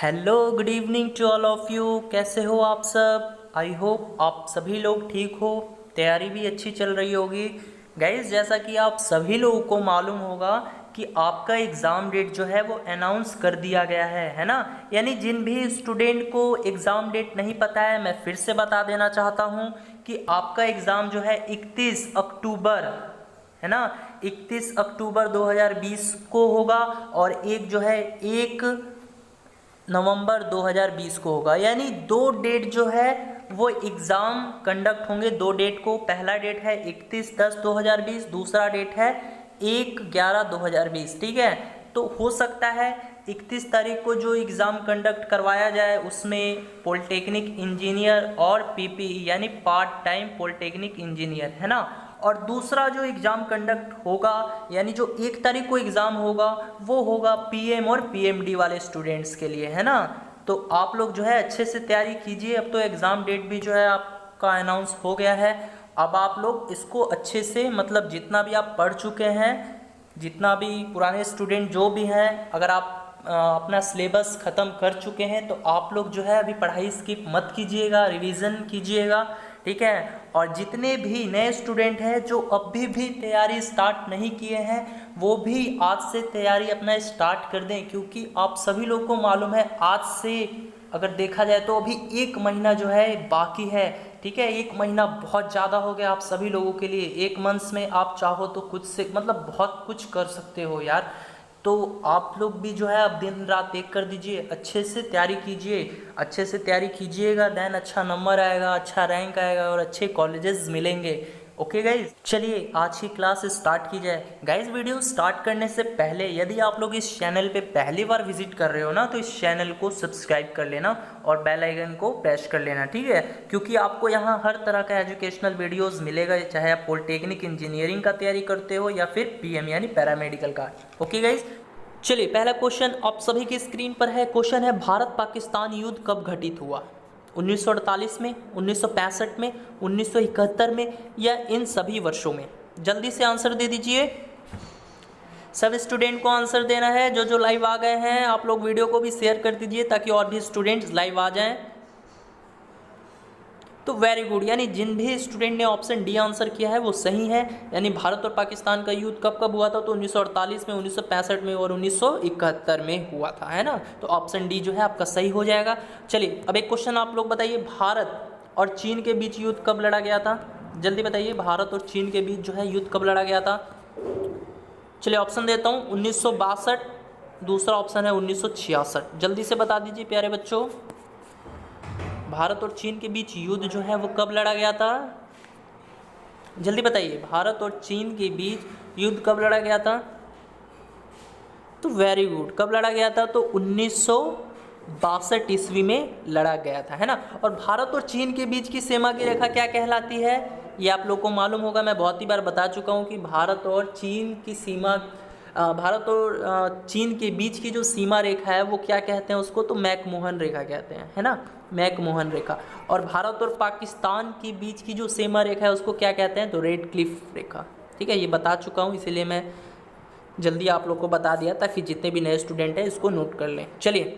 Hello good evening to all of you. कैसे हो आप सब? आई होप आप सभी लोग ठीक हो, तैयारी भी अच्छी चल रही होगी। गाइस, जैसा कि आप सभी लोगों को मालूम होगा कि आपका एग्ज़ाम डेट जो है वो अनाउंस कर दिया गया है ना। यानी जिन भी स्टूडेंट को एग्ज़ाम डेट नहीं पता है, मैं फिर से बता देना चाहता हूँ कि आपका एग्ज़ाम जो है 31 अक्टूबर है ना, 31 अक्टूबर 2020 को होगा और एक जो है 1 नवंबर 2020 को होगा। यानी दो डेट जो है वो एग्ज़ाम कंडक्ट होंगे। दो डेट को, पहला डेट है 31/10/2020, दूसरा डेट है 1/11/2020। ठीक है, तो हो सकता है 31 तारीख को जो एग्ज़ाम कंडक्ट करवाया जाए उसमें पॉलिटेक्निक इंजीनियर और पीपीई यानी पार्ट टाइम पॉलिटेक्निक इंजीनियर है ना, और दूसरा जो एग्ज़ाम कंडक्ट होगा यानी जो 1 तारीख को एग्ज़ाम होगा वो होगा पीएम और पीएमडी वाले स्टूडेंट्स के लिए, है ना। तो आप लोग जो है अच्छे से तैयारी कीजिए। अब तो एग्ज़ाम डेट भी जो है आपका अनाउंस हो गया है। अब आप लोग इसको अच्छे से, मतलब जितना भी आप पढ़ चुके हैं, जितना भी पुराने स्टूडेंट जो भी हैं, अगर आप अपना सिलेबस ख़त्म कर चुके हैं तो आप लोग जो है अभी पढ़ाई स्किप मत कीजिएगा, रिवीजन कीजिएगा। ठीक है, और जितने भी नए स्टूडेंट हैं जो अभी भी तैयारी स्टार्ट नहीं किए हैं वो भी आज से तैयारी अपना स्टार्ट कर दें, क्योंकि आप सभी लोग को मालूम है आज से अगर देखा जाए तो अभी 1 महीना जो है बाकी है। ठीक है, 1 महीना बहुत ज़्यादा हो गया आप सभी लोगों के लिए। 1 मंथ में आप चाहो तो कुछ से मतलब बहुत कुछ कर सकते हो यार। तो आप लोग भी जो है अब दिन रात एक कर दीजिए, अच्छे से तैयारी कीजिए। अच्छे से तैयारी कीजिएगा, देन अच्छा नंबर आएगा, अच्छा रैंक आएगा और अच्छे कॉलेजेस मिलेंगे। ओके गाइज, चलिए आज की क्लास स्टार्ट की जाए। गाइज, वीडियो स्टार्ट करने से पहले यदि आप लोग इस चैनल पे पहली बार विजिट कर रहे हो ना तो इस चैनल को सब्सक्राइब कर लेना और बेल आइकन को प्रेस कर लेना। ठीक है, क्योंकि आपको यहाँ हर तरह का एजुकेशनल वीडियोस मिलेगा, चाहे आप पॉलिटेक्निक इंजीनियरिंग का तैयारी करते हो या फिर पीएम यानी पैरामेडिकल का। ओके गाइज, चलिए पहला क्वेश्चन आप सभी की स्क्रीन पर है। क्वेश्चन है, भारत पाकिस्तान युद्ध कब घटित हुआ? 1948 में, 1965 में, 1971 में या इन सभी वर्षों में? जल्दी से आंसर दे दीजिए। सब स्टूडेंट को आंसर देना है। जो लाइव आ गए हैं आप लोग वीडियो को भी शेयर कर दीजिए ताकि और भी स्टूडेंट्स लाइव आ जाएं। तो वेरी गुड, यानी जिन भी स्टूडेंट ने ऑप्शन डी आंसर किया है वो सही है। यानी भारत और पाकिस्तान का युद्ध कब कब हुआ था? तो 1948 में, 1965 में और 1971 में हुआ था, है ना। तो ऑप्शन डी जो है आपका सही हो जाएगा। चलिए अब एक क्वेश्चन आप लोग बताइए, भारत और चीन के बीच युद्ध कब लड़ा गया था? जल्दी बताइए, भारत और चीन के बीच जो है युद्ध कब लड़ा गया था? चलिए ऑप्शन देता हूँ, 1962, दूसरा ऑप्शन है 1966। जल्दी से बता दीजिए प्यारे बच्चों, भारत और चीन के बीच युद्ध जो है वो कब लड़ा गया था? जल्दी बताइए, भारत और चीन के बीच युद्ध कब लड़ा गया था? तो वेरी गुड, कब लड़ा गया था? तो 1962 ईस्वी में लड़ा गया था, है ना। और भारत और चीन के बीच की सीमा की रेखा क्या कहलाती है? ये आप लोग को मालूम होगा, मैं बहुत ही बार बता चुका हूँ कि भारत और चीन की सीमा, भारत और चीन के बीच की जो सीमा रेखा है वो क्या कहते हैं उसको? तो मैकमोहन रेखा कहते हैं, है ना, मैकमोहन रेखा। और भारत और पाकिस्तान के बीच की जो सीमा रेखा है उसको क्या कहते हैं? तो रेड क्लिफ रेखा। ठीक है, ये बता चुका हूँ, इसीलिए मैं जल्दी आप लोग को बता दिया ताकि जितने भी नए स्टूडेंट हैं इसको नोट कर लें। चलिए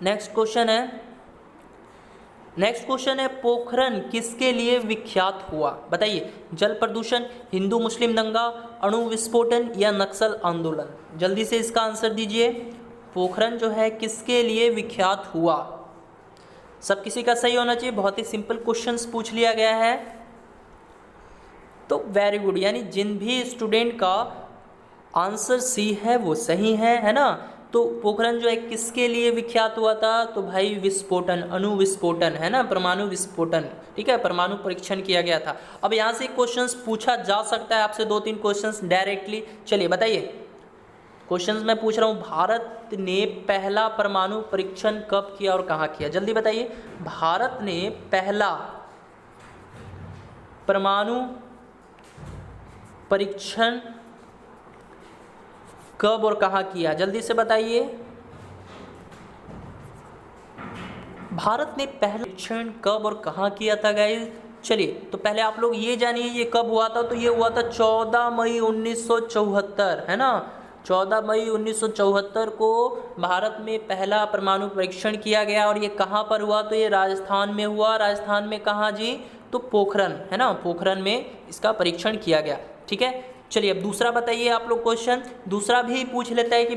नेक्स्ट क्वेश्चन है, पोखरण किसके लिए विख्यात हुआ? बताइए, जल प्रदूषण, हिंदू मुस्लिम दंगा, अणु विस्फोटन या नक्सल आंदोलन? जल्दी से इसका आंसर दीजिए। पोखरण जो है किसके लिए विख्यात हुआ? सब किसी का सही होना चाहिए, बहुत ही सिंपल क्वेश्चंस पूछ लिया गया है। तो वेरी गुड, यानी जिन भी स्टूडेंट का आंसर सी है वो सही है ना। तो पोखरण जो है किसके लिए विख्यात हुआ था? तो भाई विस्फोटन, अणु विस्फोटन, है ना, परमाणु विस्फोटन। ठीक है, परमाणु परीक्षण किया गया था। अब यहाँ से क्वेश्चंस पूछा जा सकता है आपसे, 2-3 क्वेश्चंस डायरेक्टली। चलिए बताइए, क्वेश्चंस मैं पूछ रहा हूँ, भारत ने पहला परमाणु परीक्षण कब किया और कहाँ किया? जल्दी बताइए, भारत ने पहला परमाणु परीक्षण कब और कहाँ किया? जल्दी से बताइए। भारत ने पहला परीक्षण कब और कहाँ किया था गाइस? चलिए तो पहले आप लोग ये जानिए ये कब हुआ था। तो ये हुआ था 14 मई 1974, है ना। 14 मई 1974 को भारत में पहला परमाणु परीक्षण किया गया। और ये कहाँ पर हुआ? तो ये राजस्थान में हुआ। राजस्थान में कहाँ जी? तो पोखरण, है ना, पोखरण में इसका परीक्षण किया गया। ठीक है, चलिए अब दूसरा बताइए आप लोग क्वेश्चन। दूसरा भी पूछ लेता है कि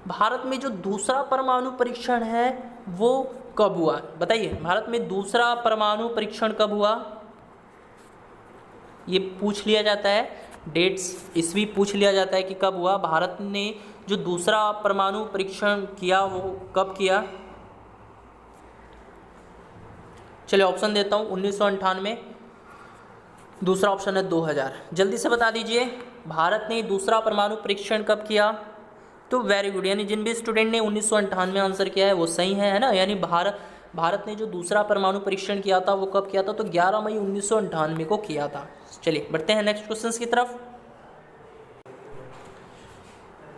भारत में जो दूसरा परमाणु परीक्षण है वो कब हुआ? बताइए, भारत में दूसरा परमाणु परीक्षण कब हुआ? ये पूछ लिया जाता है, डेट्स ईस्वी पूछ लिया जाता है कि कब हुआ। भारत ने जो दूसरा परमाणु परीक्षण किया वो कब किया? चलिए ऑप्शन देता हूँ, 1998, दूसरा ऑप्शन है 2000। जल्दी से बता दीजिए भारत ने दूसरा परमाणु परीक्षण कब किया? तो वेरी गुड, यानी जिन भी स्टूडेंट ने 1998 आंसर किया है वो सही है ना। यानी भारत ने जो दूसरा परमाणु परीक्षण किया था वो कब किया था? तो 11 मई 1998 को किया था। चलिए बढ़ते हैं नेक्स्ट क्वेश्चन की तरफ।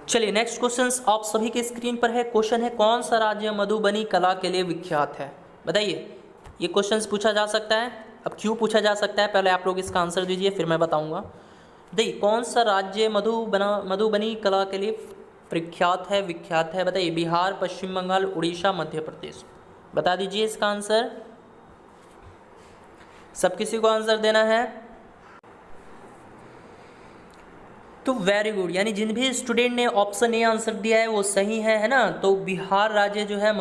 चलिए नेक्स्ट क्वेश्चन आप सभी के स्क्रीन पर है। क्वेश्चन है, कौन सा राज्य मधुबनी कला के लिए विख्यात है? बताइए, ये क्वेश्चन पूछा जा सकता है। अब क्यों पूछा जा सकता है, पहले आप लोग इसका आंसर दीजिए फिर मैं बताऊंगा। देखिए, कौन सा राज्य मधुबनी कला के लिए विख्यात है? बताइए, बिहार, पश्चिम बंगाल, उड़ीसा, मध्य प्रदेश। बता दीजिए इसका आंसर। सब किसी को आंसर देना है? तो वेरी गुड, यानी जिन भी स्टूडेंट ने ऑप्शन ए आंसर दिया है वो सही है ना। तो बिहार राज्य जो है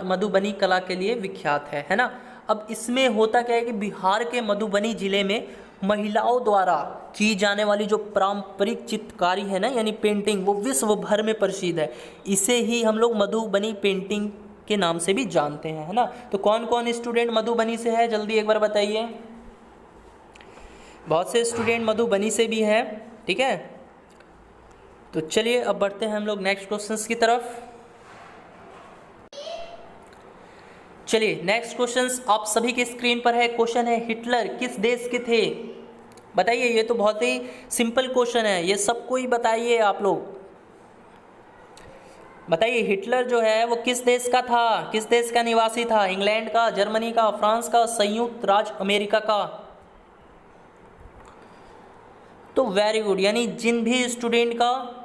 मधुबनी कला के लिए विख्यात है ना। अब इसमें होता क्या है कि बिहार के मधुबनी जिले में महिलाओं द्वारा की जाने वाली जो पारंपरिक चित्रकारी है ना, यानी पेंटिंग, वो विश्व भर में प्रसिद्ध है। इसे ही हम लोग मधुबनी पेंटिंग के नाम से भी जानते हैं, है ना। तो कौन कौन स्टूडेंट मधुबनी से है, जल्दी एक बार बताइए। बहुत से स्टूडेंट मधुबनी से भी हैं, ठीक है। तो चलिए अब बढ़ते हैं हम लोग नेक्स्ट क्वेश्चंस की तरफ। चलिए नेक्स्ट क्वेश्चंस आप सभी के स्क्रीन पर है। क्वेश्चन है, हिटलर किस देश के थे? बताइए, ये तो बहुत ही सिंपल क्वेश्चन है, ये सबको ही बताइए आप लोग। बताइए, हिटलर जो है वो किस देश का था, किस देश का निवासी था? इंग्लैंड का, जर्मनी का, फ्रांस का, संयुक्त राज्य अमेरिका का? तो वेरी गुड, यानी जिन भी स्टूडेंट का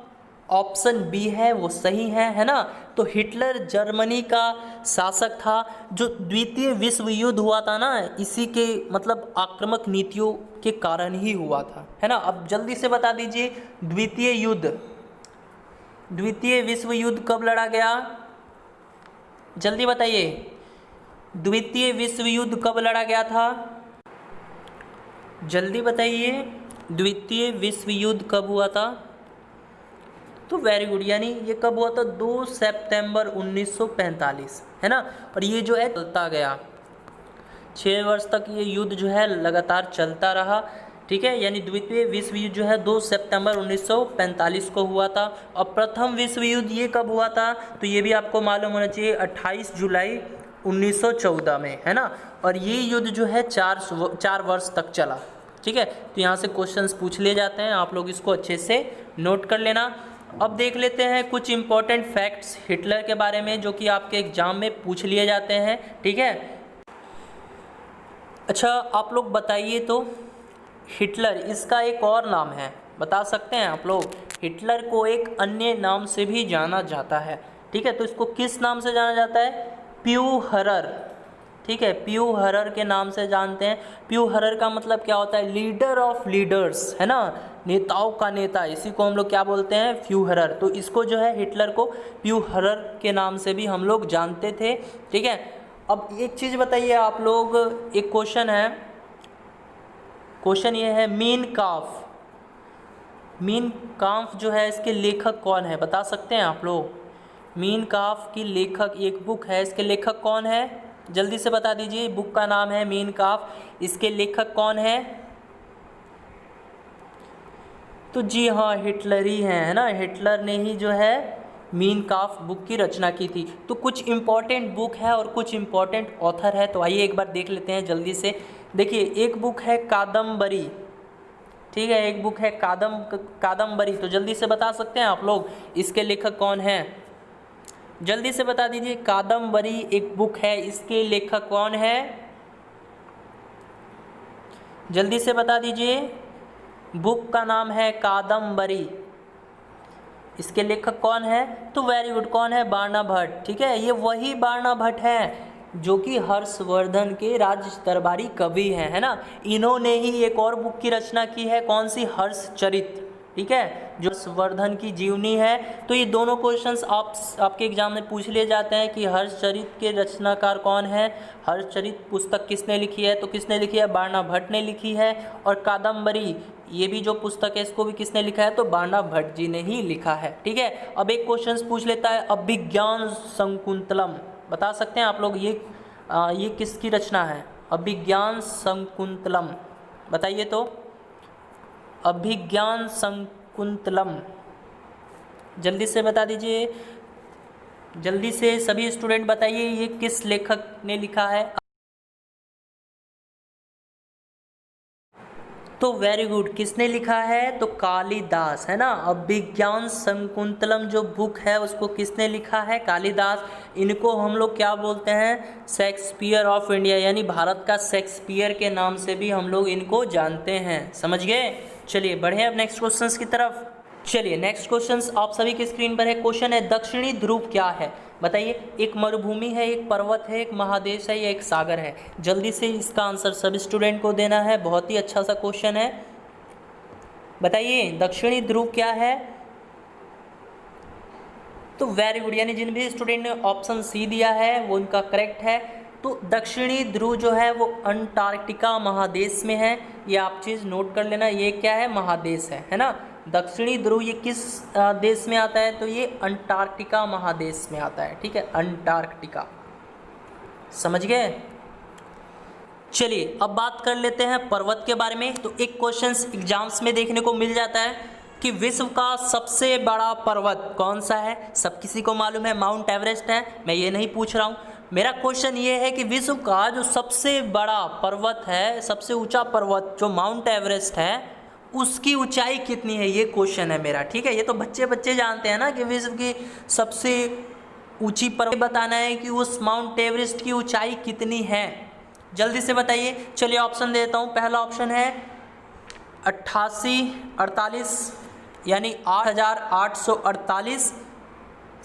ऑप्शन बी है वो सही है ना। तो हिटलर जर्मनी का शासक था। जो द्वितीय विश्व युद्ध हुआ था ना, इसी के मतलब आक्रामक नीतियों के कारण ही हुआ था, है ना। अब जल्दी से बता दीजिए, द्वितीय विश्व युद्ध कब लड़ा गया? जल्दी बताइए, द्वितीय विश्व युद्ध कब लड़ा गया था? जल्दी बताइए, द्वितीय विश्व युद्ध कब हुआ था? तो वेरी गुड, यानी ये कब हुआ था? 2 सितंबर 1945, है ना। और ये जो है चलता गया, 6 वर्ष तक ये युद्ध जो है लगातार चलता रहा, ठीक है। यानी द्वितीय विश्व युद्ध जो है 2 सितंबर 1945 को हुआ था। और प्रथम विश्व युद्ध ये कब हुआ था? तो ये भी आपको मालूम होना चाहिए, 28 जुलाई 1914 में, है ना। और ये युद्ध जो है 4 वर्ष तक चला, ठीक है। तो यहाँ से क्वेश्चंस पूछ लिए जाते हैं, आप लोग इसको अच्छे से नोट कर लेना। अब देख लेते हैं कुछ इंपॉर्टेंट फैक्ट्स हिटलर के बारे में, जो कि आपके एग्जाम में पूछ लिए जाते हैं, ठीक है। अच्छा, आप लोग बताइए, तो हिटलर इसका एक और नाम है, बता सकते हैं आप लोग? हिटलर को एक अन्य नाम से भी जाना जाता है, ठीक है। तो इसको किस नाम से जाना जाता है? प्यूहरर, ठीक है, प्यूहरर के नाम से जानते हैं। प्यूहरर का मतलब क्या होता है? लीडर ऑफ लीडर्स, है ना, नेताओं का नेता, इसी को हम लोग क्या बोलते हैं? प्यूहरर। तो इसको जो है हिटलर को प्यूहरर के नाम से भी हम लोग जानते थे, ठीक है। अब एक चीज़ बताइए आप लोग, एक क्वेश्चन है, क्वेश्चन ये है, मीन काम्फ जो है इसके लेखक कौन है? बता सकते हैं आप लोग? मीन काम्फ की लेखक, एक बुक है, इसके लेखक कौन है? जल्दी से बता दीजिए। बुक का नाम है मीन काम्फ, इसके लेखक कौन है? तो जी हाँ, हिटलर ही है ना। हिटलर ने ही जो है मीन काम्फ बुक की रचना की थी। तो कुछ इम्पॉर्टेंट बुक है और कुछ इम्पॉर्टेंट ऑथर है, तो आइए एक बार देख लेते हैं जल्दी से। देखिए, एक बुक है कादम्बरी, ठीक है, एक बुक है कादम्बरी। तो जल्दी से बता सकते हैं आप लोग इसके लेखक कौन हैं? जल्दी से बता दीजिए। कादम्बरी एक बुक है, इसके लेखक कौन है? जल्दी से बता दीजिए। बुक का नाम है कादम्बरी, इसके लेखक कौन है? तो वेरी गुड, कौन है? बाणभट्ट। ठीक है, ये वही बाणभट्ट है जो कि हर्षवर्धन के राज दरबारी कवि हैं, है ना। इन्होंने ही एक और बुक की रचना की है, कौन सी? हर्षचरित। ठीक है, जो हर्षवर्धन की जीवनी है। तो ये दोनों क्वेश्चंस आपके एग्जाम में पूछ लिए जाते हैं कि हर्षचरित के रचनाकार कौन है, हर्षचरित पुस्तक किसने लिखी है? तो किसने लिखी है? बाणभट्ट ने लिखी है। और कादम्बरी, ये भी जो पुस्तक है इसको भी किसने लिखा है? तो बाणभट्ट जी ने ही लिखा है। ठीक है, अब एक क्वेश्चन पूछ लेता है, अभिज्ञान शकुंतलम, बता सकते हैं आप लोग ये किसकी रचना है? अभिज्ञान शकुंतलम, बताइए तो। अभिज्ञान शकुंतलम, जल्दी से बता दीजिए, जल्दी से सभी स्टूडेंट बताइए, ये किस लेखक ने लिखा है? तो वेरी गुड, किसने लिखा है? तो कालिदास, है ना। अभिज्ञान शकुंतलम जो बुक है उसको किसने लिखा है? कालिदास। इनको हम लोग क्या बोलते हैं? शेक्सपियर ऑफ इंडिया, यानी भारत का शेक्सपियर के नाम से भी हम लोग इनको जानते हैं। समझ गए? चलिए बढ़े अब नेक्स्ट क्वेश्चंस की तरफ। चलिए नेक्स्ट क्वेश्चंस आप सभी के स्क्रीन पर है। क्वेश्चन है, दक्षिणी ध्रुव क्या है? बताइए, एक मरुभूमि है, एक पर्वत है, एक महादेश है या एक सागर है? जल्दी से इसका आंसर सभी स्टूडेंट को देना है। बहुत ही अच्छा सा क्वेश्चन है, बताइए दक्षिणी ध्रुव क्या है? तो वेरी गुड, यानी जिन भी स्टूडेंट ने ऑप्शन सी दिया है वो उनका करेक्ट है। तो दक्षिणी ध्रुव जो है वो अंटार्कटिका महादेश में है। ये आप चीज़ नोट कर लेना, ये क्या है? महादेश है ना। दक्षिणी ध्रुव ये किस देश में आता है? तो ये अंटार्कटिका महादेश में आता है। ठीक है, अंटार्कटिका, समझ गए। चलिए अब बात कर लेते हैं पर्वत के बारे में। तो एक क्वेश्चन एग्जाम्स में देखने को मिल जाता है कि विश्व का सबसे बड़ा पर्वत कौन सा है? सब किसी को मालूम है, माउंट एवरेस्ट है। मैं ये नहीं पूछ रहा हूँ, मेरा क्वेश्चन ये है कि विश्व का जो सबसे बड़ा पर्वत है, सबसे ऊंचा पर्वत जो माउंट एवरेस्ट है, उसकी ऊंचाई कितनी है? ये क्वेश्चन है मेरा। ठीक है, ये तो बच्चे जानते हैं ना कि विश्व की सबसे ऊंची पर्वत बताना है कि उस माउंट एवरेस्ट की ऊंचाई कितनी है। जल्दी से बताइए। चलिए ऑप्शन देता हूँ। पहला ऑप्शन है 8848, यानी 8848,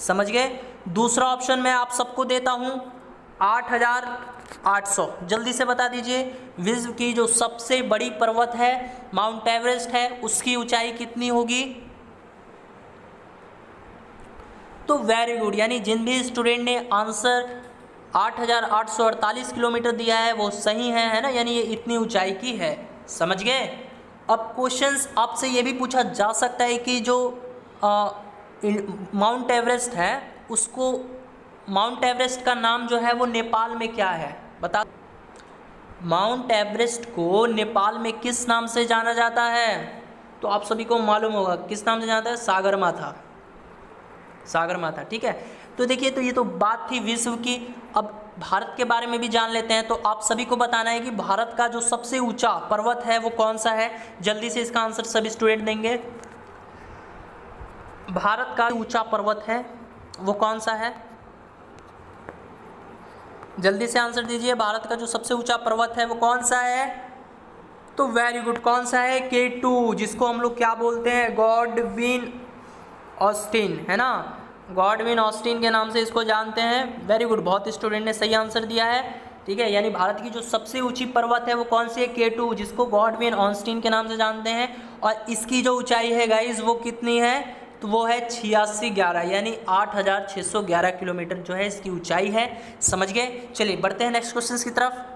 समझ गए। दूसरा ऑप्शन मैं आप सबको देता हूँ 8800। जल्दी से बता दीजिए, विश्व की जो सबसे बड़ी पर्वत है माउंट एवरेस्ट है, उसकी ऊंचाई कितनी होगी? तो वेरी गुड, यानी जिन भी स्टूडेंट ने आंसर 8848 किलोमीटर दिया है वो सही है ना, यानी ये इतनी ऊंचाई की है। समझ गए। अब क्वेश्चंस आपसे ये भी पूछा जा सकता है कि जो माउंट एवरेस्ट है उसको, माउंट एवरेस्ट का नाम जो है वो नेपाल में क्या है? बता। माउंट एवरेस्ट को नेपाल में किस नाम से जाना जाता है? तो आप सभी को मालूम होगा किस नाम से जाता है? सागरमाथा, सागरमाथा। ठीक है, तो देखिए, तो ये तो बात थी विश्व की। अब भारत के बारे में भी जान लेते हैं। तो आप सभी को बताना है कि भारत का जो सबसे ऊंचा पर्वत है वो कौन सा है। जल्दी से इसका आंसर सभी स्टूडेंट देंगे। भारत का ऊंचा पर्वत है वो कौन सा है? जल्दी से आंसर दीजिए। भारत का जो सबसे ऊंचा पर्वत है वो कौन सा है? तो वेरी गुड, कौन सा है? K2, जिसको हम लोग क्या बोलते हैं? गॉडविन ऑस्टिन, है ना। गॉडविन ऑस्टिन के नाम से इसको जानते हैं। वेरी गुड, बहुत स्टूडेंट ने सही आंसर दिया है। ठीक है, यानी भारत की जो सबसे ऊंची पर्वत है वो कौन सी है? K2, जिसको गॉडविन ऑस्टिन के नाम से जानते हैं। और इसकी जो ऊंचाई है गाइज वो कितनी है? तो वो है 8611, यानी 8611 किलोमीटर जो है इसकी ऊंचाई है। समझ गए। चलिए बढ़ते हैं नेक्स्ट क्वेश्चन की तरफ।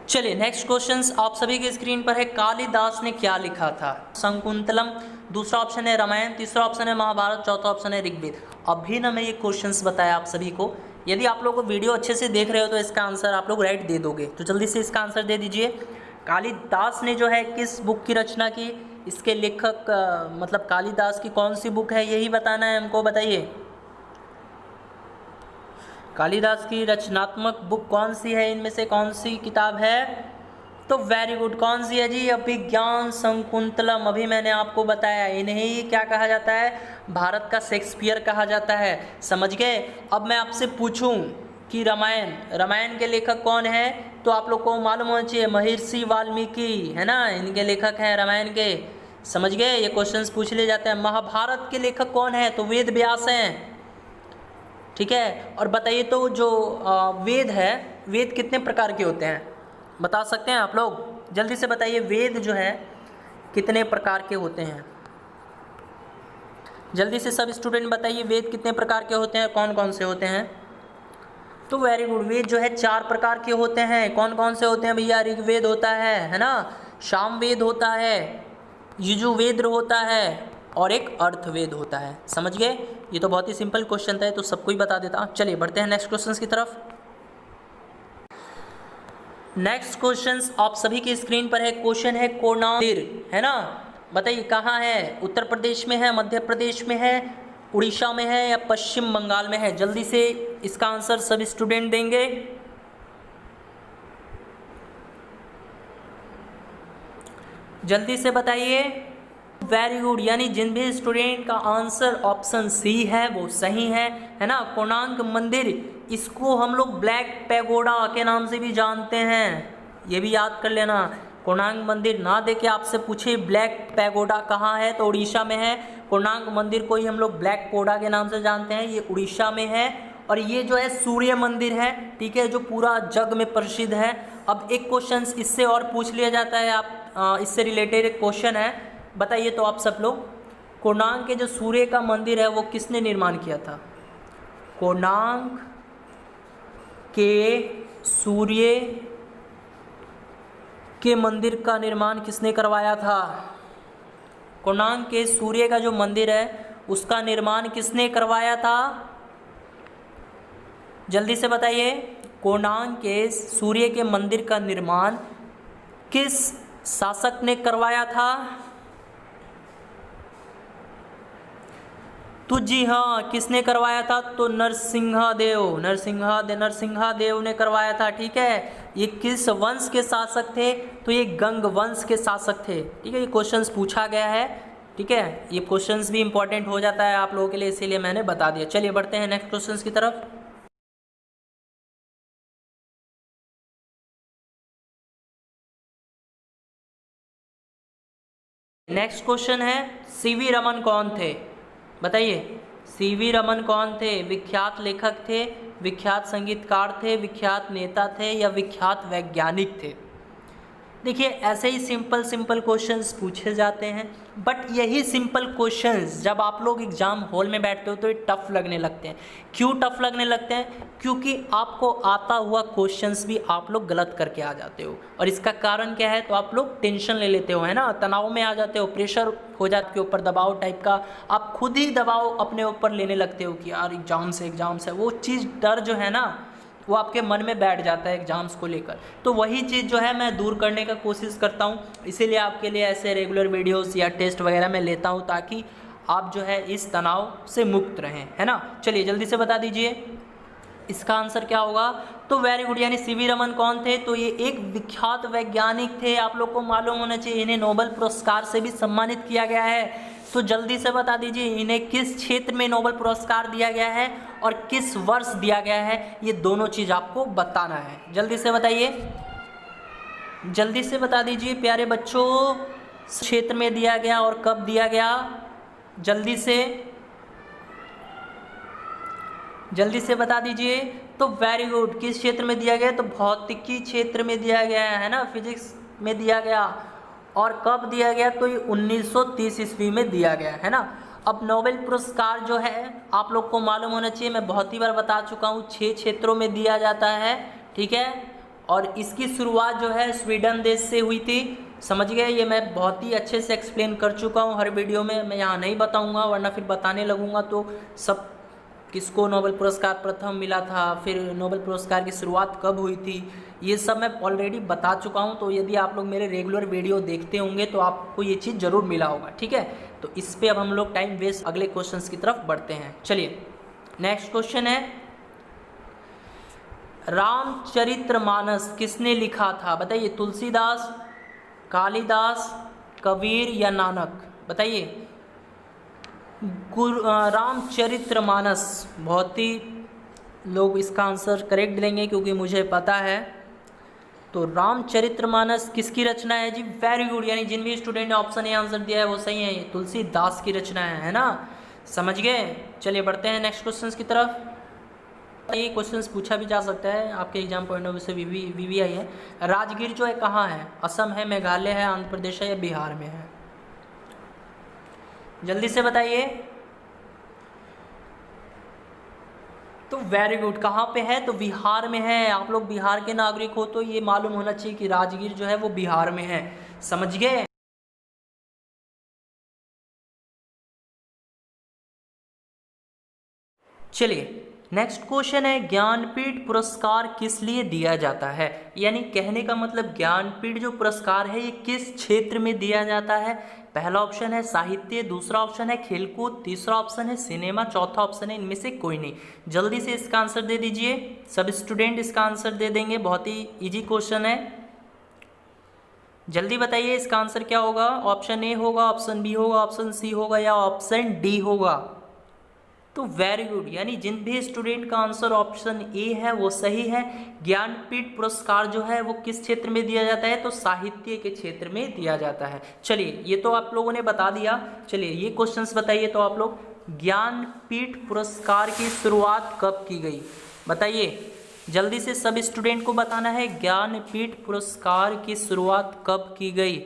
चलिए नेक्स्ट क्वेश्चंस आप सभी के स्क्रीन पर है। कालिदास ने क्या लिखा था? शकुंतलम। दूसरा ऑप्शन है रामायण, तीसरा ऑप्शन है महाभारत, चौथा ऑप्शन है ऋग्वेद। अभी ना मैं ये क्वेश्चंस बताया आप सभी को। यदि आप लोग वीडियो अच्छे से देख रहे हो तो इसका आंसर आप लोग राइट दे दोगे। तो जल्दी से इसका आंसर दे दीजिए। कालिदास ने जो है किस बुक की रचना की? इसके लेखक मतलब कालिदास की कौन सी बुक है यही बताना है हमको। बताइए कालिदास की रचनात्मक बुक कौन सी है? इनमें से कौन सी किताब है? तो वेरी गुड, कौन सी है जी? अभिज्ञान शकुंतलम। अभी मैंने आपको बताया, इन्हें क्या कहा जाता है? भारत का शेक्सपियर कहा जाता है। समझ गए। अब मैं आपसे पूछूं कि रामायण के लेखक कौन है? तो आप लोग को मालूम होना चाहिए, महर्षि वाल्मीकि, है ना, इनके लेखक हैं रामायण के। समझ गए, ये क्वेश्चंस पूछ लिए जाते हैं। महाभारत के लेखक कौन है? तो वेद व्यास हैं। ठीक है, और बताइए तो जो वेद है, वेद कितने प्रकार के होते हैं बता सकते हैं आप लोग? जल्दी से बताइए, वेद जो है कितने प्रकार के होते हैं? जल्दी से सब स्टूडेंट बताइए, वेद कितने प्रकार के होते हैं, कौन कौन से होते हैं? तो वेरी गुड, वेद जो है 4 प्रकार के होते हैं। कौन कौन से होते हैं भैया? ऋग्वेद होता है ना, सामवेद होता है, यजुर्वेद होता है, और एक अर्थवेद होता है। समझ गए? ये तो बहुत ही सिंपल क्वेश्चन था, तो सबको ही बता देता। चलिए बढ़ते हैं नेक्स्ट क्वेश्चन की तरफ। नेक्स्ट क्वेश्चन आप सभी की स्क्रीन पर है। क्वेश्चन है कोणार्क मंदिर, है ना? बताइए कहाँ है? उत्तर प्रदेश में है, मध्य प्रदेश में है, उड़ीसा में है, या पश्चिम बंगाल में है? जल्दी से इसका आंसर सभी स्टूडेंट देंगे। जल्दी से बताइए। वेरी गुड, यानी जिन भी स्टूडेंट का आंसर ऑप्शन सी है वो सही है ना? कोणार्क मंदिर, इसको हम लोग ब्लैक पैगोडा के नाम से भी जानते हैं, ये भी याद कर लेना। कोणार्क मंदिर ना देके आपसे पूछे ब्लैक पैगोडा कहाँ है, तो उड़ीसा में है। कोणार्क मंदिर को ही हम लोग ब्लैक पैगोडा के नाम से जानते हैं, ये उड़ीसा में है। और ये जो है सूर्य मंदिर है, ठीक है, जो पूरा जग में प्रसिद्ध है। अब एक क्वेश्चन इससे और पूछ लिया जाता है, आप इससे रिलेटेड एक क्वेश्चन है, बताइए तो आप सब लोग, कोणार्क के जो सूर्य का मंदिर है वो किसने निर्माण किया था? कोणार्क के सूर्य के मंदिर का निर्माण किसने करवाया था? कोणार्क के सूर्य का जो मंदिर है उसका निर्माण किसने करवाया था? जल्दी से बताइए, कोणार्क के सूर्य के मंदिर का निर्माण किस शासक ने करवाया था? तो जी हाँ, किसने करवाया था? तो नरसिंहदेव ने करवाया था। ठीक है, ये किस वंश के शासक थे? तो ये गंग वंश के शासक थे। ठीक है, ये क्वेश्चंस पूछा गया है। ठीक है, ये क्वेश्चंस भी इंपॉर्टेंट हो जाता है आप लोगों के लिए, इसीलिए मैंने बता दिया। चलिए बढ़ते हैं नेक्स्ट क्वेश्चंस की तरफ। नेक्स्ट क्वेश्चन है, सीवी रमन कौन थे? बताइए, सीवी रमन कौन थे? विख्यात लेखक थे, विख्यात संगीतकार थे, विख्यात नेता थे, या विख्यात वैज्ञानिक थे? देखिए, ऐसे ही सिंपल क्वेश्चंस पूछे जाते हैं, बट यही सिंपल क्वेश्चंस जब आप लोग एग्ज़ाम हॉल में बैठते हो तो ये टफ लगने लगते हैं। क्यों टफ लगने लगते हैं? क्योंकि आपको आता हुआ क्वेश्चंस भी आप लोग गलत करके आ जाते हो। और इसका कारण क्या है? तो आप लोग टेंशन ले लेते हो, है ना, तनाव में आ जाते हो, प्रेशर हो जाता है, के ऊपर दबाव टाइप का, आप खुद ही दबाव अपने ऊपर लेने लगते हो कि यार एग्जाम्स है। वो चीज़, डर जो है ना, वो आपके मन में बैठ जाता है एग्ज़ाम्स को लेकर। तो वही चीज़ जो है मैं दूर करने का कोशिश करता हूँ, इसीलिए आपके लिए ऐसे रेगुलर वीडियोस या टेस्ट वगैरह मैं लेता हूँ, ताकि आप जो है इस तनाव से मुक्त रहें, है ना? चलिए जल्दी से बता दीजिए इसका आंसर क्या होगा। तो वेरी गुड, यानी सीवी रमन कौन थे? तो ये एक विख्यात वैज्ञानिक थे, आप लोग को मालूम होना चाहिए। इन्हें नोबेल पुरस्कार से भी सम्मानित किया गया है। तो जल्दी से बता दीजिए, इन्हें किस क्षेत्र में नोबेल पुरस्कार दिया गया है और किस वर्ष दिया गया है, ये दोनों चीज़ आपको बताना है। जल्दी से बताइए, जल्दी से बता दीजिए प्यारे बच्चों, क्षेत्र में दिया गया और कब दिया गया? जल्दी से बता दीजिए। तो वेरी गुड, किस क्षेत्र में दिया गया? तो भौतिकी क्षेत्र में दिया गया है ना, फिजिक्स में दिया गया। और कब दिया गया? तो ये 1930 ईस्वी में दिया गया, है ना। अब नोबेल पुरस्कार जो है आप लोग को मालूम होना चाहिए, मैं बहुत ही बार बता चुका हूँ, 6 क्षेत्रों में दिया जाता है। ठीक है, और इसकी शुरुआत जो है स्वीडन देश से हुई थी। समझ गए? ये मैं बहुत ही अच्छे से एक्सप्लेन कर चुका हूँ हर वीडियो में, मैं यहाँ नहीं बताऊँगा, वरना फिर बताने लगूँगा तो सब किसको नोबेल पुरस्कार प्रथम मिला था, फिर नोबेल पुरस्कार की शुरुआत कब हुई थी, ये सब मैं ऑलरेडी बता चुका हूँ। तो यदि आप लोग मेरे रेगुलर वीडियो देखते होंगे तो आपको ये चीज़ ज़रूर मिला होगा। ठीक है, तो इस पे अब हम लोग टाइम वेस्ट अगले क्वेश्चंस की तरफ बढ़ते हैं। चलिए नेक्स्ट क्वेश्चन है, रामचरितमानस किसने लिखा था? बताइए, तुलसीदास, कालिदास, कबीर या नानक? बताइए। रामचरितमानस, बहुत ही लोग इसका आंसर करेक्ट देंगे क्योंकि मुझे पता है। तो रामचरितमानस किसकी रचना है जी? वेरी गुड, यानी जिन भी स्टूडेंट ने ऑप्शन ए आंसर दिया है वो सही है, ये तुलसीदास की रचना है ना, समझ गए। चलिए बढ़ते हैं नेक्स्ट क्वेश्चंस की तरफ। ये क्वेश्चंस पूछा भी जा सकता है आपके एग्जाम पॉइंट ऑफ व्यू से, वीवीआई है। राजगीर जो है कहाँ है? असम है, मेघालय है, आंध्र प्रदेश है या बिहार में है? जल्दी से बताइए। तो वेरी गुड, कहाँ पे है? तो बिहार में है। आप लोग बिहार के नागरिक हो तो ये मालूम होना चाहिए कि राजगीर जो है वो बिहार में है, समझ गए। चलिए नेक्स्ट क्वेश्चन है, ज्ञानपीठ पुरस्कार किस लिए दिया जाता है? यानी कहने का मतलब ज्ञानपीठ जो पुरस्कार है ये किस क्षेत्र में दिया जाता है? पहला ऑप्शन है साहित्य, दूसरा ऑप्शन है खेलकूद, तीसरा ऑप्शन है सिनेमा, चौथा ऑप्शन है इनमें से कोई नहीं। जल्दी से इसका आंसर दे दीजिए, सब स्टूडेंट इसका आंसर दे देंगे, बहुत ही इजी क्वेश्चन है। जल्दी बताइए इसका आंसर क्या होगा? ऑप्शन ए होगा, ऑप्शन बी होगा, ऑप्शन सी होगा या ऑप्शन डी होगा? तो वेरी गुड, यानी जिन भी स्टूडेंट का आंसर ऑप्शन ए है वो सही है। ज्ञानपीठ पुरस्कार जो है वो किस क्षेत्र में दिया जाता है? तो साहित्य के क्षेत्र में दिया जाता है। चलिए ये तो आप लोगों ने बता दिया। चलिए ये क्वेश्चंस बताइए तो आप लोग, ज्ञानपीठ पुरस्कार की शुरुआत कब की गई? बताइए जल्दी से, सब स्टूडेंट को बताना है ज्ञानपीठ पुरस्कार की शुरुआत कब की गई।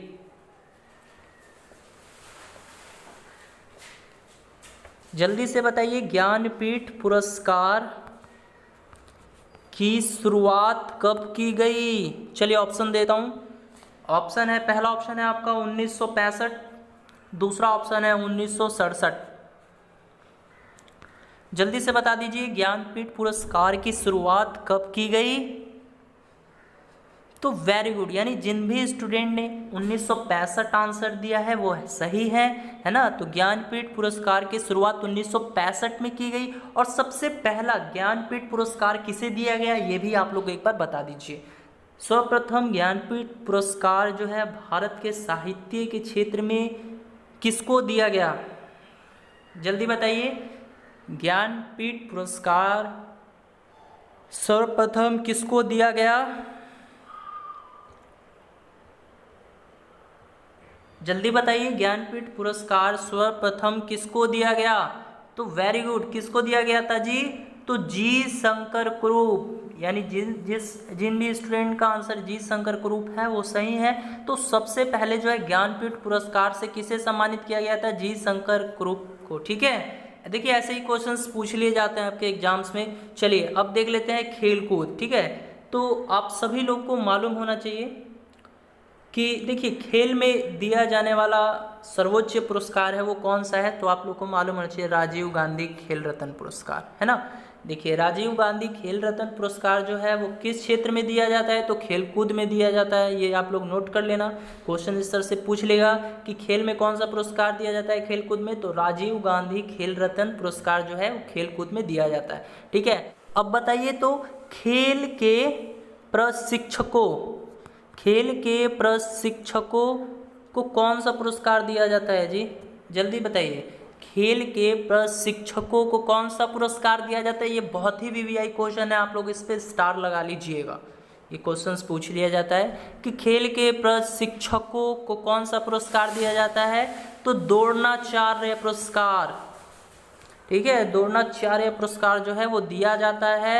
जल्दी से बताइए ज्ञानपीठ पुरस्कार की शुरुआत कब की गई? चलिए ऑप्शन देता हूं। ऑप्शन है, पहला ऑप्शन है आपका 1965, दूसरा ऑप्शन है 1967। जल्दी से बता दीजिए ज्ञानपीठ पुरस्कार की शुरुआत कब की गई? तो वेरी गुड, यानी जिन भी स्टूडेंट ने 1965 आंसर दिया है वो सही है ना। तो ज्ञानपीठ पुरस्कार की शुरुआत 1965 में की गई। और सबसे पहला ज्ञानपीठ पुरस्कार किसे दिया गया ये भी आप लोग एक बार बता दीजिए। सर्वप्रथम ज्ञानपीठ पुरस्कार जो है भारत के साहित्य के क्षेत्र में किसको दिया गया? जल्दी बताइए, ज्ञानपीठ पुरस्कार सर्वप्रथम किसको दिया गया? जल्दी बताइए, ज्ञानपीठ पुरस्कार सर्वप्रथम किसको दिया गया? तो वेरी गुड, किसको दिया गया था जी? तो जी शंकर कुरूप, यानी जिन भी स्टूडेंट का आंसर जी शंकर कुरूप है वो सही है। तो सबसे पहले जो है ज्ञानपीठ पुरस्कार से किसे सम्मानित किया गया था? जी शंकर कुरूप को, ठीक है। देखिए ऐसे ही क्वेश्चंस पूछ लिए जाते हैं आपके एग्जाम्स में। चलिए अब देख लेते हैं खेलकूद, ठीक है। तो आप सभी लोग को मालूम होना चाहिए कि देखिए खेल में दिया जाने वाला सर्वोच्च पुरस्कार है वो कौन सा है? तो आप लोग को मालूम होना चाहिए राजीव गांधी खेल रत्न पुरस्कार, है ना। देखिए राजीव गांधी खेल रत्न पुरस्कार जो है वो किस क्षेत्र में दिया जाता है? तो खेलकूद में दिया जाता है। ये आप लोग नोट कर लेना, क्वेश्चन इस तरह से पूछ लेगा कि खेल में कौन सा पुरस्कार दिया जाता है खेलकूद में? तो राजीव गांधी खेल रत्न पुरस्कार जो है वो खेलकूद में दिया जाता है, ठीक है। अब बताइए तो खेल के प्रशिक्षकों को कौन सा पुरस्कार दिया जाता है जी? जल्दी बताइए, खेल के प्रशिक्षकों को कौन सा पुरस्कार दिया जाता है? ये बहुत ही वीवीआई क्वेश्चन है, आप लोग इस पे स्टार लगा लीजिएगा। ये क्वेश्चंस पूछ लिया जाता है कि खेल के प्रशिक्षकों को कौन सा पुरस्कार दिया जाता है? तो द्रोणाचार्य पुरस्कार, ठीक है। द्रोणाचार्य पुरस्कार जो है वो दिया जाता है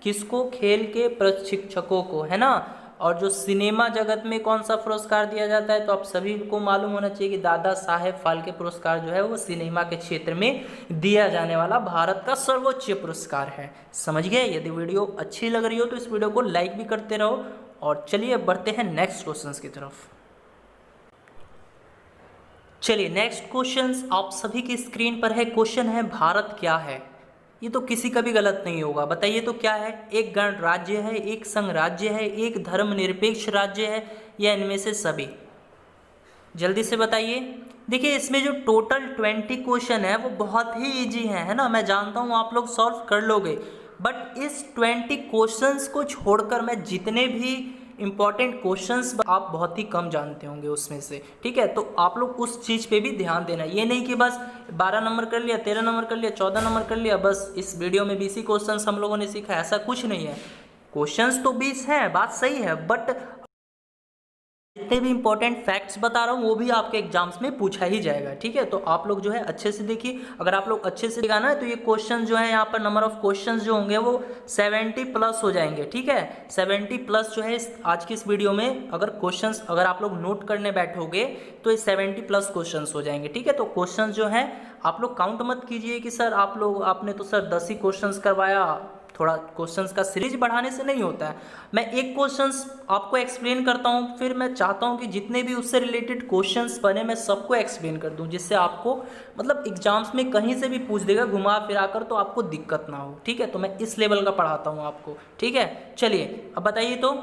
किसको? खेल के प्रशिक्षकों को, है ना। और जो सिनेमा जगत में कौन सा पुरस्कार दिया जाता है? तो आप सभी को मालूम होना चाहिए कि दादा साहेब फाल्के पुरस्कार जो है वो सिनेमा के क्षेत्र में दिया जाने वाला भारत का सर्वोच्च पुरस्कार है, समझ गए। यदि वीडियो अच्छी लग रही हो तो इस वीडियो को लाइक भी करते रहो। और चलिए बढ़ते हैं नेक्स्ट क्वेश्चन की तरफ। चलिए नेक्स्ट क्वेश्चन आप सभी की स्क्रीन पर है। क्वेश्चन है भारत क्या है? ये तो किसी का भी गलत नहीं होगा। बताइए तो क्या है? एक गणराज्य है, एक संघ राज्य है, एक धर्मनिरपेक्ष राज्य है या इनमें से सभी? जल्दी से बताइए। देखिए इसमें जो टोटल 20 क्वेश्चन है वो बहुत ही इजी है ना। मैं जानता हूँ आप लोग सॉल्व कर लोगे, बट इस 20 क्वेश्चंस को छोड़कर मैं जितने भी इंपॉर्टेंट क्वेश्चंस आप बहुत ही कम जानते होंगे उसमें से, ठीक है। तो आप लोग उस चीज़ पे भी ध्यान देना। ये नहीं कि बस 12 नंबर कर लिया, 13 नंबर कर लिया, 14 नंबर कर लिया, बस इस वीडियो में 20 क्वेश्चंस हम लोगों ने सीखा, ऐसा कुछ नहीं है। क्वेश्चंस तो 20 हैं, बात सही है, बट जितने भी इंपॉर्टेंट फैक्ट्स बता रहा हूँ वो भी आपके एग्जाम्स में पूछा ही जाएगा, ठीक है। तो आप लोग जो है अच्छे से देखिए, अगर आप लोग अच्छे से देखा ना तो ये क्वेश्चन जो है यहाँ पर नंबर ऑफ क्वेश्चंस जो होंगे वो 70 प्लस हो जाएंगे, ठीक है। 70 प्लस जो है आज की इस वीडियो में अगर क्वेश्चंस अगर आप लोग नोट करने बैठोगे तो ये 70 प्लस क्वेश्चंस हो जाएंगे, ठीक है। तो क्वेश्चन जो है आप लोग काउंट मत कीजिए कि सर आपने तो सर 10 ही क्वेश्चंस करवाया, थोड़ा क्वेश्चंस का सीरीज बढ़ाने से नहीं होता है। मैं एक क्वेश्चंस आपको एक्सप्लेन करता हूँ, फिर मैं चाहता हूँ कि जितने भी उससे रिलेटेड क्वेश्चंस बने मैं सबको एक्सप्लेन कर दूँ, जिससे आपको मतलब एग्जाम्स में कहीं से भी पूछ देगा घुमा फिरा कर, तो आपको दिक्कत ना हो, ठीक है। तो मैं इस लेवल का पढ़ाता हूँ आपको, ठीक है। चलिए अब बताइए, तो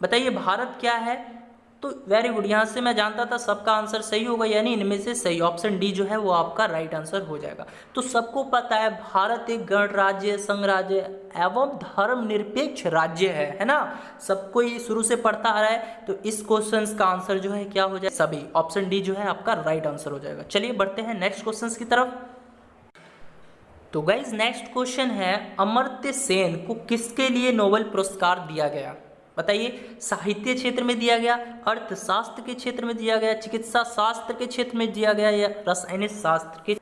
बताइए भारत क्या है। तो वेरी गुड, यहाँ से मैं जानता था सबका आंसर सही होगा, यानी इनमें से सही ऑप्शन डी जो है वो आपका राइट आंसर हो जाएगा। तो सबको पता है भारत एक गणराज्य, संघराज्य एवं धर्मनिरपेक्ष राज्य है ना। सबको ये शुरू से पढ़ता आ रहा है, तो इस क्वेश्चन का आंसर जो है क्या हो जाए, सभी, ऑप्शन डी जो है आपका राइट आंसर हो जाएगा। चलिए बढ़ते हैं नेक्स्ट क्वेश्चन की तरफ। तो गाइज नेक्स्ट क्वेश्चन है, अमर्त्य सेन को किसके लिए नोबेल पुरस्कार दिया गया। बताइए, साहित्य क्षेत्र में दिया गया, अर्थशास्त्र के क्षेत्र में दिया गया, चिकित्सा शास्त्र के क्षेत्र में दिया गया, या रसायनिक शास्त्र के।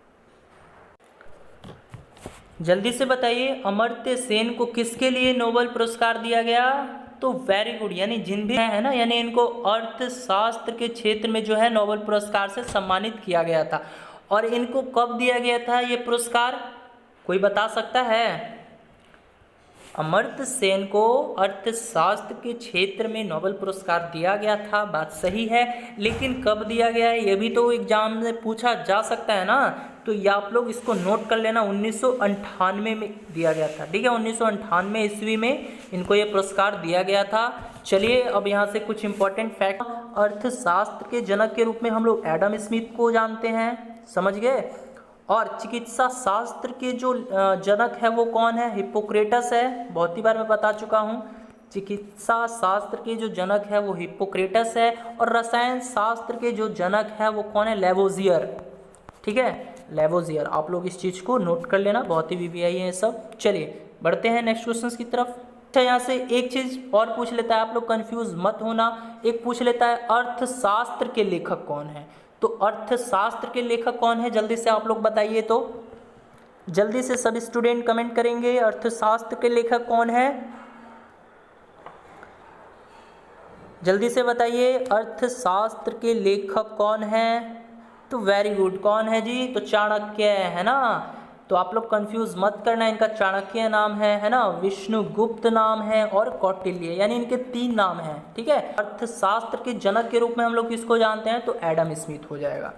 जल्दी से बताइए, अमर्त्य सेन को किसके लिए नोबेल पुरस्कार दिया गया। तो वेरी गुड, यानी जिन भी है ना, यानी इनको अर्थशास्त्र के क्षेत्र में जो है नोबेल पुरस्कार से सम्मानित किया गया था। और इनको कब दिया गया था ये पुरस्कार, कोई बता सकता है। अमर्त्य सेन को अर्थशास्त्र के क्षेत्र में नोबेल पुरस्कार दिया गया था, बात सही है, लेकिन कब दिया गया है ये भी तो एग्जाम में पूछा जा सकता है ना। तो ये आप लोग इसको नोट कर लेना, 1998 में दिया गया था, ठीक है। 1998 ईस्वी में इनको ये पुरस्कार दिया गया था। चलिए अब यहाँ से कुछ इंपॉर्टेंट फैक्ट। अर्थशास्त्र के जनक के रूप में हम लोग एडम स्मिथ को जानते हैं, समझ गए। और चिकित्सा शास्त्र के जो जनक है वो कौन है, हिप्पोक्रेटस है, बहुत ही बार मैं बता चुका हूँ। चिकित्सा शास्त्र के जो जनक है वो हिप्पोक्रेटस है। और रसायन शास्त्र के जो जनक है वो कौन है, लेवोजियर, ठीक है, लेवोजियर। आप लोग इस चीज़ को नोट कर लेना, बहुत ही वीवीआई है सब। चलिए बढ़ते हैं नेक्स्ट क्वेश्चन की तरफ। अच्छा, यहाँ से एक चीज़ और पूछ लेता है, आप लोग कंफ्यूज मत होना। एक पूछ लेता है, अर्थशास्त्र के लेखक कौन है। तो अर्थशास्त्र के लेखक कौन है, जल्दी से आप लोग बताइए। तो जल्दी से सब स्टूडेंट कमेंट करेंगे, अर्थशास्त्र के लेखक कौन है, जल्दी से बताइए, अर्थशास्त्र के लेखक कौन है। तो वेरी गुड, कौन है जी, तो चाणक्य है ना। तो आप लोग कंफ्यूज मत करना, इनका चाणक्य नाम है ना, विष्णुगुप्त नाम है, और कौटिल्य, यानी इनके 3 नाम हैं, ठीक है। अर्थशास्त्र के जनक के रूप में हम लोग किसको जानते हैं, तो एडम स्मिथ हो जाएगा,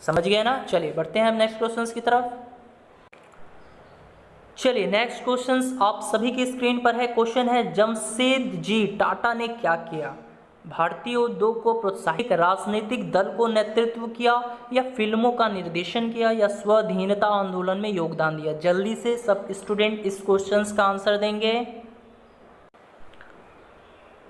समझ गए ना। चलिए बढ़ते हैं हम नेक्स्ट क्वेश्चन की तरफ। चलिए नेक्स्ट क्वेश्चन आप सभी की स्क्रीन पर है। क्वेश्चन है, जमशेदजी टाटा ने क्या किया। भारतीय उद्योग को प्रोत्साहित, राजनीतिक दल को नेतृत्व किया, या फिल्मों का निर्देशन किया, या स्वाधीनता आंदोलन में योगदान दिया। जल्दी से सब स्टूडेंट इस क्वेश्चन का आंसर देंगे,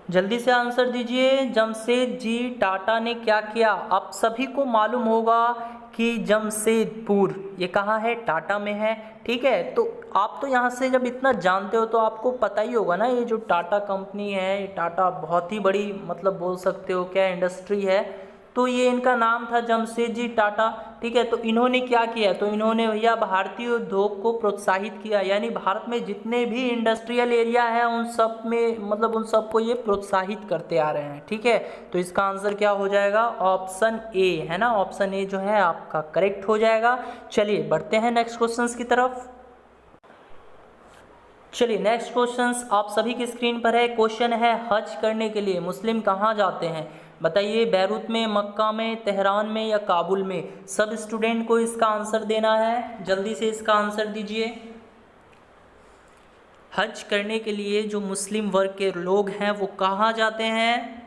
जल्दी से आंसर दीजिए। जमशेदजी टाटा ने क्या किया। आप सभी को मालूम होगा कि जमशेदपुर ये कहाँ है, टाटा में है, ठीक है। तो आप तो यहाँ से जब इतना जानते हो तो आपको पता ही होगा ना, ये जो टाटा कंपनी है, ये टाटा बहुत ही बड़ी मतलब बोल सकते हो क्या इंडस्ट्री है। तो ये इनका नाम था जमशेदजी टाटा, ठीक है। तो इन्होंने क्या किया, तो इन्होंने भैया भारतीय उद्योग को प्रोत्साहित किया, यानी भारत में जितने भी इंडस्ट्रियल एरिया है उन सब में मतलब उन सबको ये प्रोत्साहित करते आ रहे हैं, ठीक है। तो इसका आंसर क्या हो जाएगा, ऑप्शन ए है ना, ऑप्शन ए जो है आपका करेक्ट हो जाएगा। चलिए बढ़ते हैं नेक्स्ट क्वेश्चन की तरफ। चलिए नेक्स्ट क्वेश्चन आप सभी की स्क्रीन पर है। क्वेश्चन है, हज करने के लिए मुस्लिम कहाँ जाते हैं। बताइए, बैरूत में, मक्का में, तेहरान में, या काबुल में। सब स्टूडेंट को इसका आंसर देना है, जल्दी से इसका आंसर दीजिए। हज करने के लिए जो मुस्लिम वर्ग के लोग हैं वो कहाँ जाते हैं।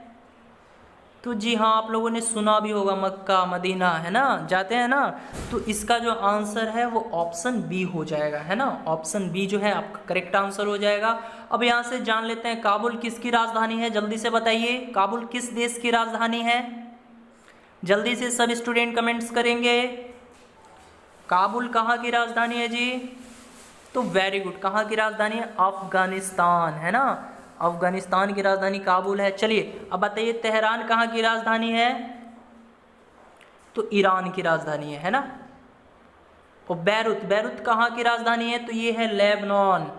तो जी हाँ, आप लोगों ने सुना भी होगा, मक्का मदीना है ना, जाते हैं ना। तो इसका जो आंसर है वो ऑप्शन बी हो जाएगा, है ना। ऑप्शन बी जो है आपका करेक्ट आंसर हो जाएगा। अब यहाँ से जान लेते हैं, काबुल किसकी राजधानी है, जल्दी से बताइए, काबुल किस देश की राजधानी है। जल्दी से सब स्टूडेंट कमेंट्स करेंगे, काबुल कहाँ की राजधानी है जी। तो वेरी गुड, कहाँ की राजधानी है? अफगानिस्तान, है ना। अफगानिस्तान की राजधानी काबुल है। चलिए अब बताइए तेहरान कहाँ की राजधानी है? तो ईरान की राजधानी है ना। और बैरूत, बैरूत कहाँ की राजधानी है? तो ये है लेबनान,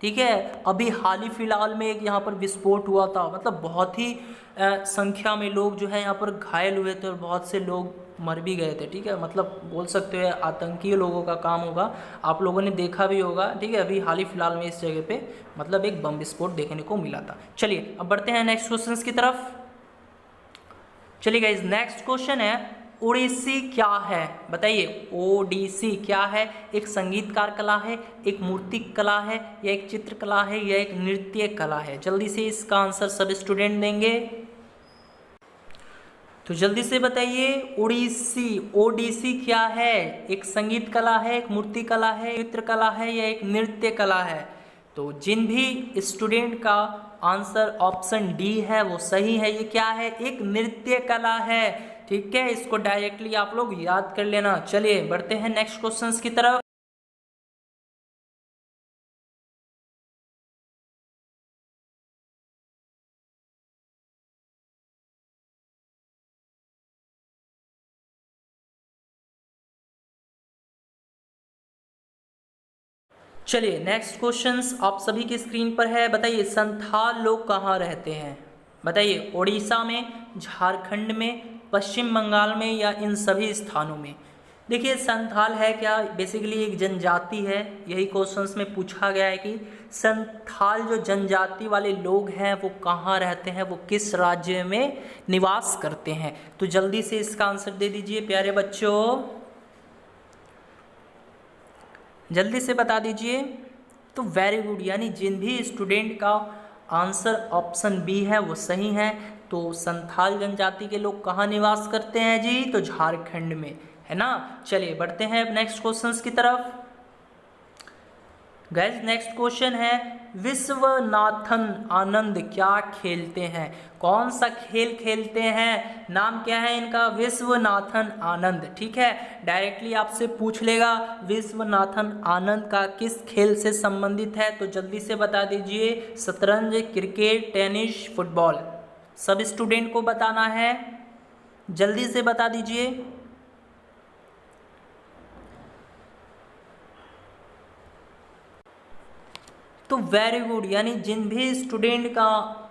ठीक है। अभी हाल ही फिलहाल में एक यहाँ पर विस्फोट हुआ था, मतलब बहुत ही संख्या में लोग जो है यहाँ पर घायल हुए थे और बहुत से लोग मर भी गए थे, ठीक है। मतलब बोल सकते हो आतंकी लोगों का काम होगा, आप लोगों ने देखा भी होगा, ठीक है। अभी हाल ही फिलहाल में इस जगह पे मतलब एक बम विस्फोट देखने को मिला था। चलिए अब बढ़ते हैं नेक्स्ट क्वेश्चन की तरफ। चलिए गाइस नेक्स्ट क्वेश्चन है ओडिसी क्या है? बताइए ओडिसी क्या है? एक संगीतकार कला है, एक मूर्ति कला है, या एक चित्रकला है, या एक नृत्य कला है? जल्दी से इसका आंसर सब स्टूडेंट देंगे, तो जल्दी से बताइए ओडिसी, ओडिसी क्या है? एक संगीत कला है, एक मूर्ति कला है, चित्रकला है, या एक नृत्य कला है? तो जिन भी स्टूडेंट का आंसर ऑप्शन डी है वो सही है। ये क्या है? एक नृत्य कला है, ठीक है। इसको डायरेक्टली आप लोग याद कर लेना। चलिए बढ़ते हैं नेक्स्ट क्वेश्चंस की तरफ। चलिए नेक्स्ट क्वेश्चंस आप सभी की स्क्रीन पर है। बताइए संथाल लोग कहाँ रहते हैं? बताइए उड़ीसा में, झारखंड में, पश्चिम बंगाल में, या इन सभी स्थानों में? देखिए संथाल है क्या? बेसिकली एक जनजाति है। यही क्वेश्चंस में पूछा गया है कि संथाल जो जनजाति वाले लोग हैं वो कहाँ रहते हैं, वो किस राज्य में निवास करते हैं? तो जल्दी से इसका आंसर दे दीजिए प्यारे बच्चों, जल्दी से बता दीजिए। तो वेरी गुड, यानी जिन भी स्टूडेंट का आंसर ऑप्शन बी है वो सही है। तो संथाल जनजाति के लोग कहाँ निवास करते हैं जी? तो झारखंड में, है ना। चलिए बढ़ते हैं नेक्स्ट क्वेश्चंस की तरफ। गाइस नेक्स्ट क्वेश्चन है विश्वनाथन आनंद क्या खेलते हैं? कौन सा खेल खेलते हैं? नाम क्या है इनका? विश्वनाथन आनंद, ठीक है। डायरेक्टली आपसे पूछ लेगा विश्वनाथन आनंद का किस खेल से संबंधित है, तो जल्दी से बता दीजिए। शतरंज, क्रिकेट, टेनिस, फुटबॉल? सब स्टूडेंट को बताना है, जल्दी से बता दीजिए। तो वेरी गुड, यानी जिन भी स्टूडेंट का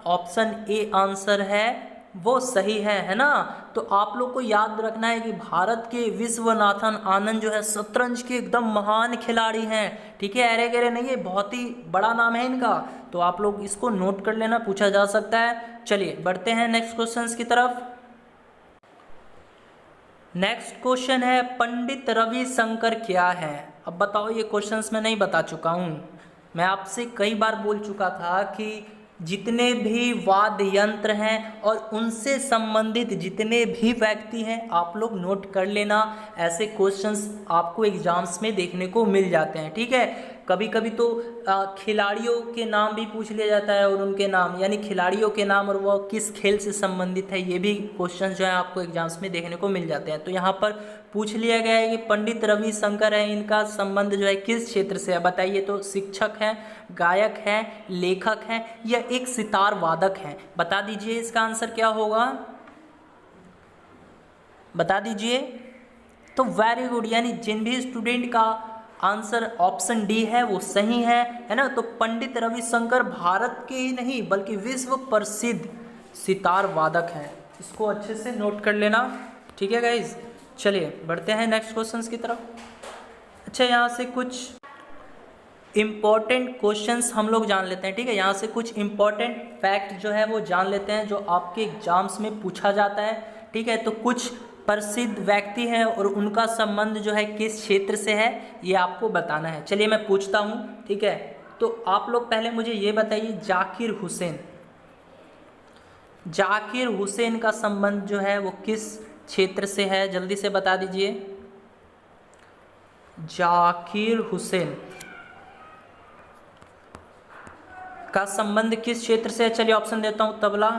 ऑप्शन ए आंसर है वो सही है ना। तो आप लोग को याद रखना है कि भारत के विश्वनाथन आनंद जो है शतरंज के एकदम महान खिलाड़ी हैं, ठीक है। अरे गरे नहीं, ये बहुत ही बड़ा नाम है इनका, तो आप लोग इसको नोट कर लेना, पूछा जा सकता है। चलिए बढ़ते हैं नेक्स्ट क्वेश्चंस की तरफ। नेक्स्ट क्वेश्चन है पंडित रविशंकर क्या है? अब बताओ, ये क्वेश्चंस मैं नहीं बता चुका हूँ, मैं आपसे कई बार बोल चुका था कि जितने भी वाद्य यंत्र हैं और उनसे संबंधित जितने भी व्यक्ति हैं आप लोग नोट कर लेना। ऐसे क्वेश्चंस आपको एग्जाम्स में देखने को मिल जाते हैं, ठीक है। कभी कभी तो खिलाड़ियों के नाम भी पूछ लिया जाता है और उनके नाम, यानी खिलाड़ियों के नाम और वो किस खेल से संबंधित है, ये भी क्वेश्चन जो है आपको एग्जाम्स में देखने को मिल जाते हैं। तो यहाँ पर पूछ लिया गया है कि पंडित रविशंकर है, इनका संबंध जो है किस क्षेत्र से है? बताइए। तो शिक्षक हैं, गायक हैं, लेखक हैं, या एक सितार वादक हैं? बता दीजिए इसका आंसर क्या होगा, बता दीजिए। तो वेरी गुड, यानी जिन भी स्टूडेंट का आंसर ऑप्शन डी है वो सही है ना। तो पंडित रविशंकर भारत के ही नहीं बल्कि विश्व प्रसिद्ध सितार वादक हैं, इसको अच्छे से नोट कर लेना, ठीक है गाइज। चलिए बढ़ते हैं नेक्स्ट क्वेश्चंस की तरफ। अच्छा, यहाँ से कुछ इम्पॉर्टेंट क्वेश्चंस हम लोग जान लेते हैं, ठीक है। यहाँ से कुछ इम्पॉर्टेंट फैक्ट जो है वो जान लेते हैं जो आपके एग्जाम्स में पूछा जाता है, ठीक है। तो कुछ प्रसिद्ध व्यक्ति हैं और उनका संबंध जो है किस क्षेत्र से है ये आपको बताना है। चलिए मैं पूछता हूँ, ठीक है। तो आप लोग पहले मुझे ये बताइए जाकिर हुसैन, जाकिर हुसैन का संबंध जो है वो किस क्षेत्र से है? जल्दी से बता दीजिए। जाकिर हुसैन का संबंध किस क्षेत्र से है? चलिए ऑप्शन देता हूँ, तबला,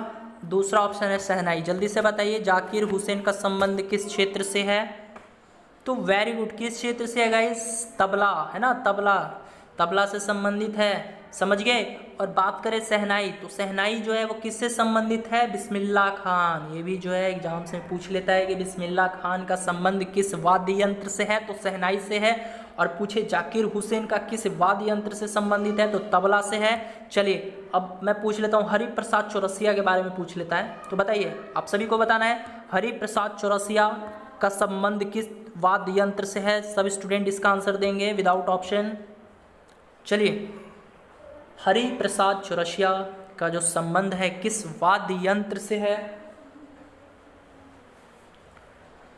दूसरा ऑप्शन है शहनाई। जल्दी से बताइए जाकिर हुसैन का संबंध किस क्षेत्र से है? तो वेरी गुड, किस क्षेत्र से है गाइस? तबला, है ना, तबला। तबला से संबंधित है, समझ गए। और बात करें शहनाई, तो शहनाई जो है वो किससे संबंधित है, बिस्मिल्लाह खान। ये भी जो है एग्जाम से पूछ लेता है कि बिस्मिल्लाह खान का संबंध किस वाद्य यंत्र से है, तो शहनाई से है। और पूछे जाकिर हुसैन का किस वाद्य यंत्र से संबंधित है, तो तबला से है। चलिए अब मैं पूछ लेता हूँ हरिप्रसाद चौरसिया के बारे में पूछ लेता है, तो बताइए आप सभी को बताना है हरिप्रसाद चौरसिया का संबंध किस वाद्य यंत्र से है। सब स्टूडेंट इसका आंसर देंगे विदाउट ऑप्शन। चलिए हरिप्रसाद चौरसिया का जो संबंध है किस वाद्य यंत्र से है,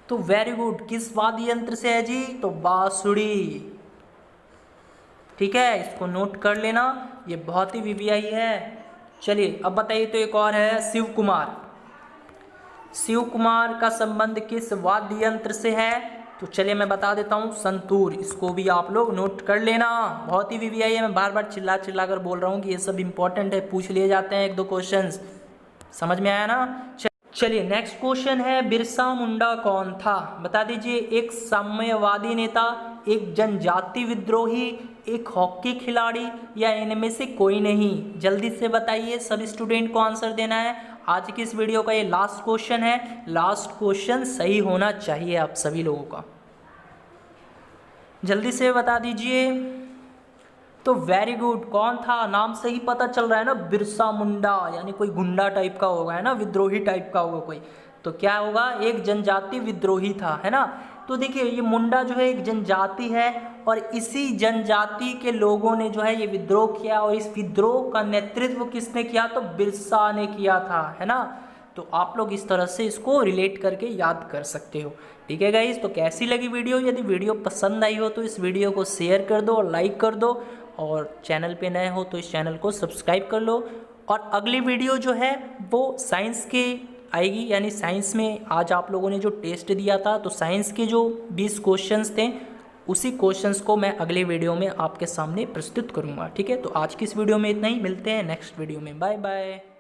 तो वेरी गुड, किस वाद्य यंत्र से है जी, तो बांसुरी। ठीक है, इसको नोट कर लेना, ये बहुत ही वीवीआई है। चलिए अब बताइए, तो एक और है शिव कुमार। शिव कुमार का संबंध किस वाद्य यंत्र से है, तो चलिए मैं बता देता हूँ, संतूर। इसको भी आप लोग नोट कर लेना, बहुत ही वीवीआई है। मैं बार बार चिल्ला चिल्ला कर बोल रहा हूँ कि ये सब इंपॉर्टेंट है, पूछ लिए जाते हैं 1-2 क्वेश्चंस, समझ में आया ना। चलिए नेक्स्ट क्वेश्चन है, बिरसा मुंडा कौन था, बता दीजिए। एक साम्यवादी नेता, एक जनजाति विद्रोही, एक हॉकी खिलाड़ी, या इनमें से कोई नहीं। जल्दी से बताइए, सब स्टूडेंट को आंसर देना है। आज की इस वीडियो का ये लास्ट क्वेश्चन है, लास्ट क्वेश्चन सही होना चाहिए आप सभी लोगों का, जल्दी से बता दीजिए। तो वेरी गुड, कौन था, नाम से ही पता चल रहा है ना, बिरसा मुंडा, यानी कोई गुंडा टाइप का होगा, है ना, विद्रोही टाइप का होगा कोई, तो क्या होगा, एक जनजाति विद्रोही था, है ना। तो देखिए ये मुंडा जो है एक जनजाति है, और इसी जनजाति के लोगों ने जो है ये विद्रोह किया, और इस विद्रोह का नेतृत्व किसने किया, तो बिरसा ने किया था, है ना। तो आप लोग इस तरह से इसको रिलेट करके याद कर सकते हो। ठीक है गाइस, तो कैसी लगी वीडियो, यदि वीडियो पसंद आई हो तो इस वीडियो को शेयर कर दो और लाइक कर दो, और चैनल पे नए हो तो इस चैनल को सब्सक्राइब कर लो। और अगली वीडियो जो है वो साइंस की आएगी, यानी साइंस में आज आप लोगों ने जो टेस्ट दिया था, तो साइंस के जो 20 क्वेश्चंस थे, उसी क्वेश्चंस को मैं अगले वीडियो में आपके सामने प्रस्तुत करूँगा। ठीक है, तो आज की इस वीडियो में इतना ही, मिलते हैं नेक्स्ट वीडियो में, बाय बाय।